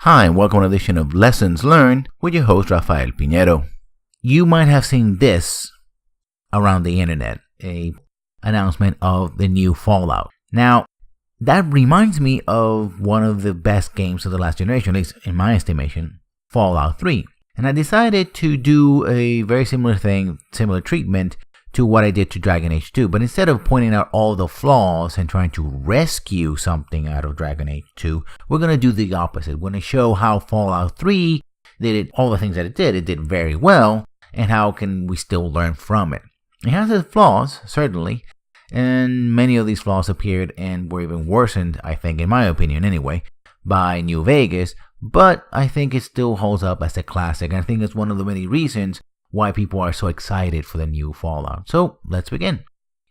Hi, and welcome to an edition of Lessons Learned with your host, Rafael Piñero. You might have seen this around the internet, a announcement of the new Fallout. Now, that reminds me of one of the best games of the last generation, at least in my estimation, Fallout 3. And I decided to do a very similar treatment to what I did to Dragon Age 2. But instead of pointing out all the flaws and trying to rescue something out of Dragon Age 2, we're going to do the opposite. We're going to show how Fallout 3 did all the things that it did very well, and how can we still learn from it. It has its flaws, certainly, and many of these flaws appeared and were even worsened, I think, in my opinion anyway, by New Vegas, but I think it still holds up as a classic, and I think it's one of the many reasons why people are so excited for the new Fallout. So let's begin.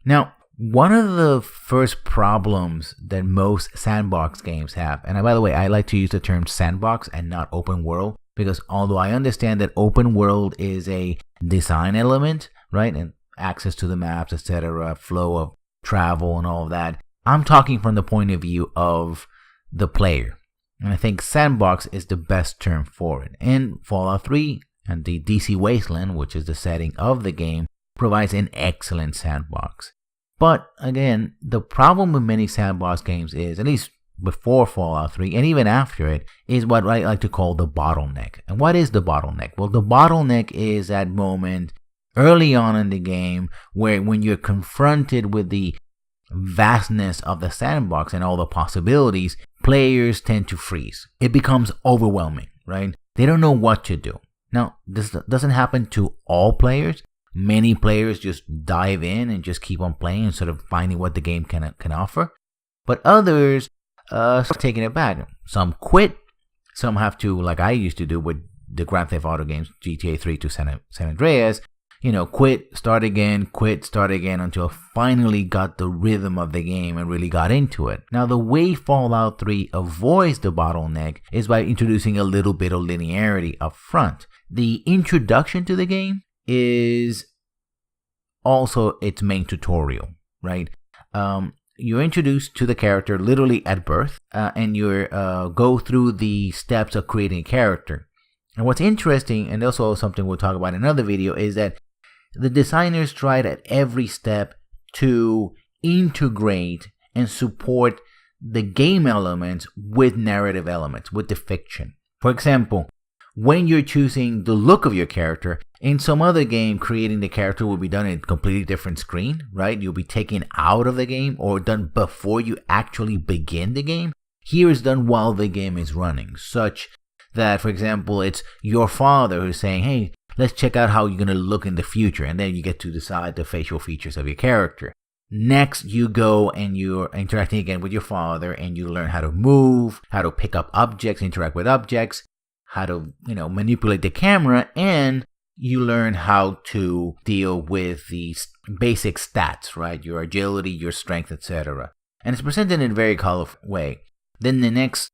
Now, one of the first problems that most sandbox games have, and by the way, I like to use the term sandbox and not open world, because although I understand that open world is a design element, right, and access to the maps, etc., flow of travel and all of that, I'm talking from the point of view of the player. And I think sandbox is the best term for it. And Fallout 3 and the DC Wasteland, which is the setting of the game, provides an excellent sandbox. But again, the problem with many sandbox games is, at least before Fallout 3 and even after it, is what I like to call the bottleneck. And what is the bottleneck? Well, the bottleneck is that moment early on in the game where when you're confronted with the vastness of the sandbox and all the possibilities, players tend to freeze. It becomes overwhelming, right? They don't know what to do. Now, this doesn't happen to all players. Many players just dive in and just keep on playing and sort of finding what the game can offer. But others start taking it back. Some quit. Some have to, like I used to do with the Grand Theft Auto games, GTA 3 to San Andreas, quit, start again, until I finally got the rhythm of the game and really got into it. Now, the way Fallout 3 avoids the bottleneck is by introducing a little bit of linearity up front. The introduction to the game is also its main tutorial, right? You're introduced to the character literally at birth, and you go through the steps of creating a character. And what's interesting, and also something we'll talk about in another video, is that the designers tried at every step to integrate and support the game elements with narrative elements, with the fiction. For example, when you're choosing the look of your character, in some other game, creating the character will be done in a completely different screen, right? You'll be taken out of the game or done before you actually begin the game. Here it's done while the game is running, such that, for example, it's your father who's saying, hey, let's check out how you're going to look in the future. And then you get to decide the facial features of your character. Next, you go and you're interacting again with your father, and you learn how to move, how to pick up objects, interact with objects, how to, manipulate the camera, and you learn how to deal with the basic stats, right? Your agility, your strength, etc. And it's presented in a very colorful way. Then the next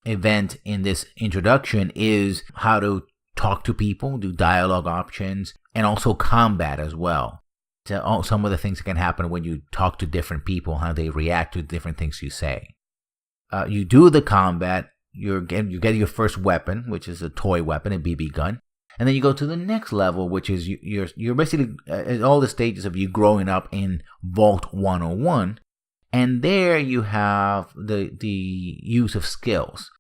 event in this introduction is how to talk to people, do dialogue options, and also combat as well. So some of the things that can happen when you talk to different people, how they react to different things you say. You do the combat. You get your first weapon, which is a toy weapon, a BB gun, and then you go to the next level, which is you're basically at all the stages of you growing up in Vault 101, and there you have the use of skills,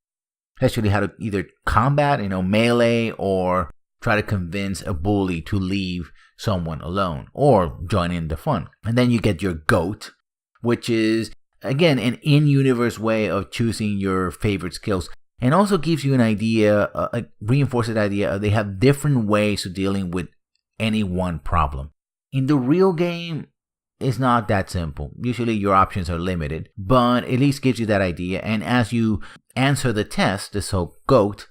especially how to either combat, melee, or try to convince a bully to leave someone alone or join in the fun. And then you get your GOAT, which is again an in-universe way of choosing your favorite skills, and also gives you an idea, reinforces the idea they have different ways of dealing with any one problem. In the real game, it's not that simple. Usually your options are limited, but at least gives you that idea. And as you answer the test, the so GOAT,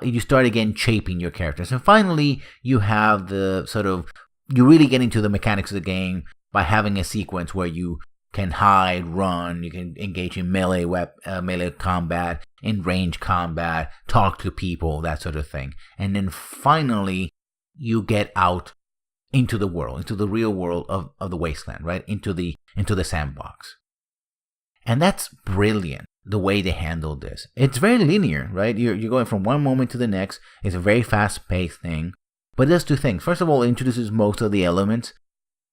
you start again shaping your characters. And finally, you have you really get into the mechanics of the game by having a sequence where you can hide, run, you can engage in melee combat, in range combat, talk to people, that sort of thing. And then finally, you get out into the world, into the real world of the Wasteland, right? Into the sandbox. And that's brilliant. the way they handle this. It's very linear, right? You're going from one moment to the next. It's a very fast-paced thing. But it does two things. First of all, it introduces most of the elements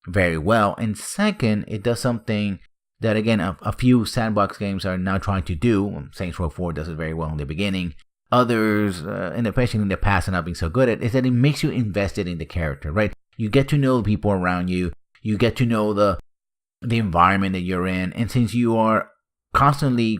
very well. And second, it does something that, again, a few sandbox games are now trying to do. Saints Row 4 does it very well in the beginning. Others, and especially in the past, are not being so good at it, is that it makes you invested in the character, right? You get to know the people around you. You get to know the environment that you're in. And since you are constantly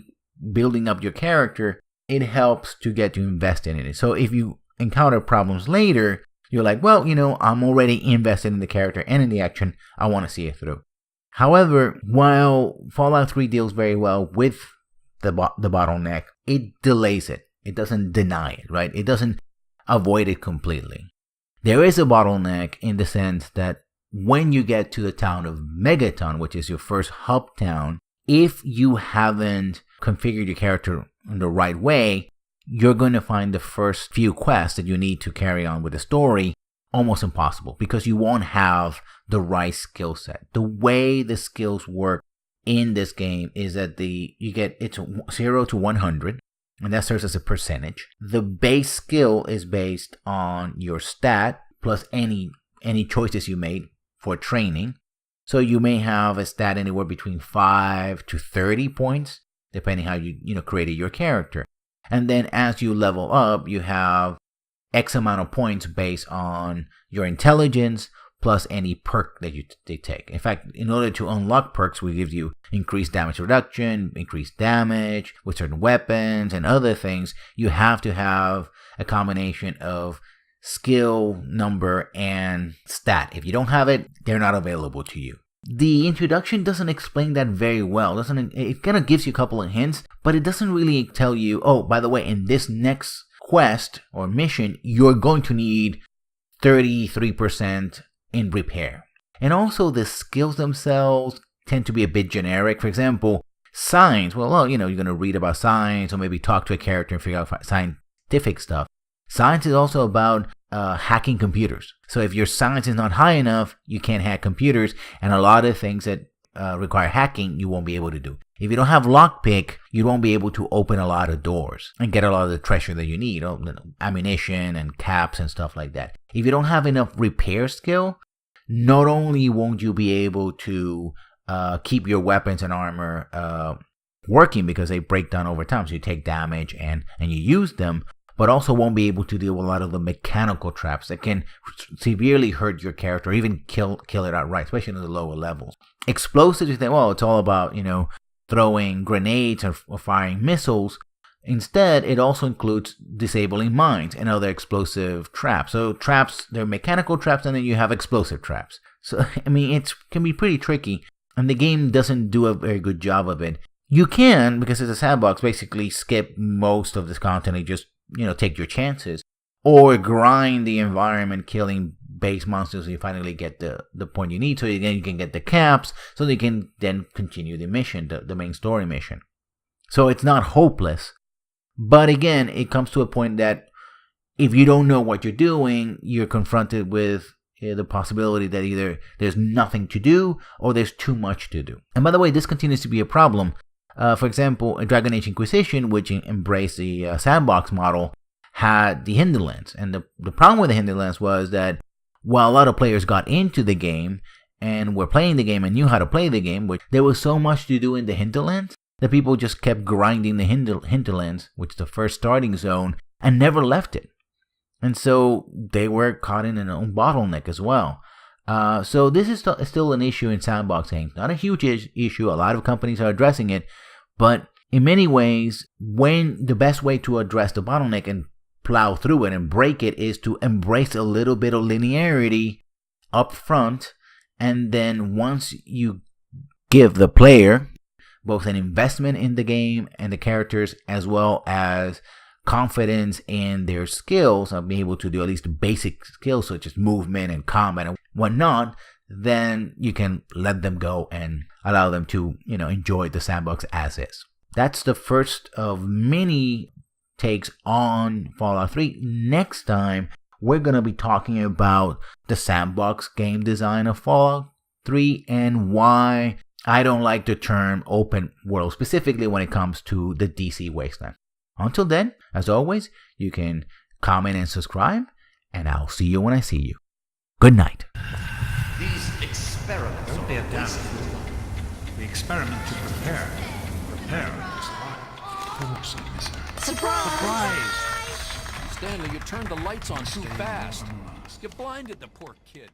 building up your character, it helps to get you invested in it. So if you encounter problems later, you're like, well, I'm already invested in the character and in the action. I want to see it through. However, while Fallout 3 deals very well with the bottleneck, it delays it. It doesn't deny it, right? It doesn't avoid it completely. There is a bottleneck in the sense that when you get to the town of Megaton, which is your first hub town, if you haven't configured your character in the right way, you're going to find the first few quests that you need to carry on with the story almost impossible because you won't have the right skill set. The way the skills work in this game is that it's 0 to 100, and that serves as a percentage. The base skill is based on your stat plus any choices you made for training. So you may have a stat anywhere between 5 to 30 points, depending how you created your character. And then as you level up, you have X amount of points based on your intelligence plus any perk that they take. In fact, in order to unlock perks, we give you increased damage reduction, increased damage with certain weapons and other things. You have to have a combination of skill, number, and stat. If you don't have it, they're not available to you. The introduction doesn't explain that very well. It kind of gives you a couple of hints, but it doesn't really tell you, oh, by the way, in this next quest or mission, you're going to need 33% in repair. And also the skills themselves tend to be a bit generic. For example, science. Well, you're going to read about science or maybe talk to a character and figure out scientific stuff. Science is also about hacking computers. So if your science is not high enough, you can't hack computers, and a lot of things that require hacking, you won't be able to do. If you don't have lockpick, you won't be able to open a lot of doors and get a lot of the treasure that you need, ammunition and caps and stuff like that. If you don't have enough repair skill, not only won't you be able to keep your weapons and armor working because they break down over time, so you take damage and you use them, but also won't be able to deal with a lot of the mechanical traps that can severely hurt your character or even kill it outright, especially in the lower levels. Explosives, you think, well, it's all about, throwing grenades or firing missiles. Instead, it also includes disabling mines and other explosive traps. So traps, they're mechanical traps, and then you have explosive traps. So, it can be pretty tricky, and the game doesn't do a very good job of it. You can, because it's a sandbox, basically skip most of this content and just take your chances, or grind the environment, killing base monsters so you finally get the point you need, so then you can get the caps, so that you can then continue the mission, the main story mission. So it's not hopeless, but again, it comes to a point that if you don't know what you're doing, you're confronted with the possibility that either there's nothing to do or there's too much to do. And by the way, this continues to be a problem. For example, Dragon Age Inquisition, which embraced the sandbox model, had the hinterlands. And the problem with the hinterlands was that while a lot of players got into the game and were playing the game and knew how to play the game, which there was so much to do in the hinterlands that people just kept grinding the hinterlands, which is the first starting zone, and never left it. And so they were caught in their own bottleneck as well. So this is still an issue in sandbox games. Not a huge issue. A lot of companies are addressing it. But in many ways, when the best way to address the bottleneck and plow through it and break it is to embrace a little bit of linearity up front. And then once you give the player both an investment in the game and the characters, as well as confidence in their skills of being able to do at least basic skills such as movement and combat and whatnot, then you can let them go and allow them to, enjoy the sandbox as is. That's the first of many takes on Fallout 3. Next time, we're going to be talking about the sandbox game design of Fallout 3 and why I don't like the term open world, specifically when it comes to the DC Wasteland. Until then, as always, you can comment and subscribe, and I'll see you when I see you. Good night. These experiments Don't be a damn fool. The experiment to prepare. Prepare is hard. Surprise! Stanley, you turned the lights on too fast. You blinded the poor kid.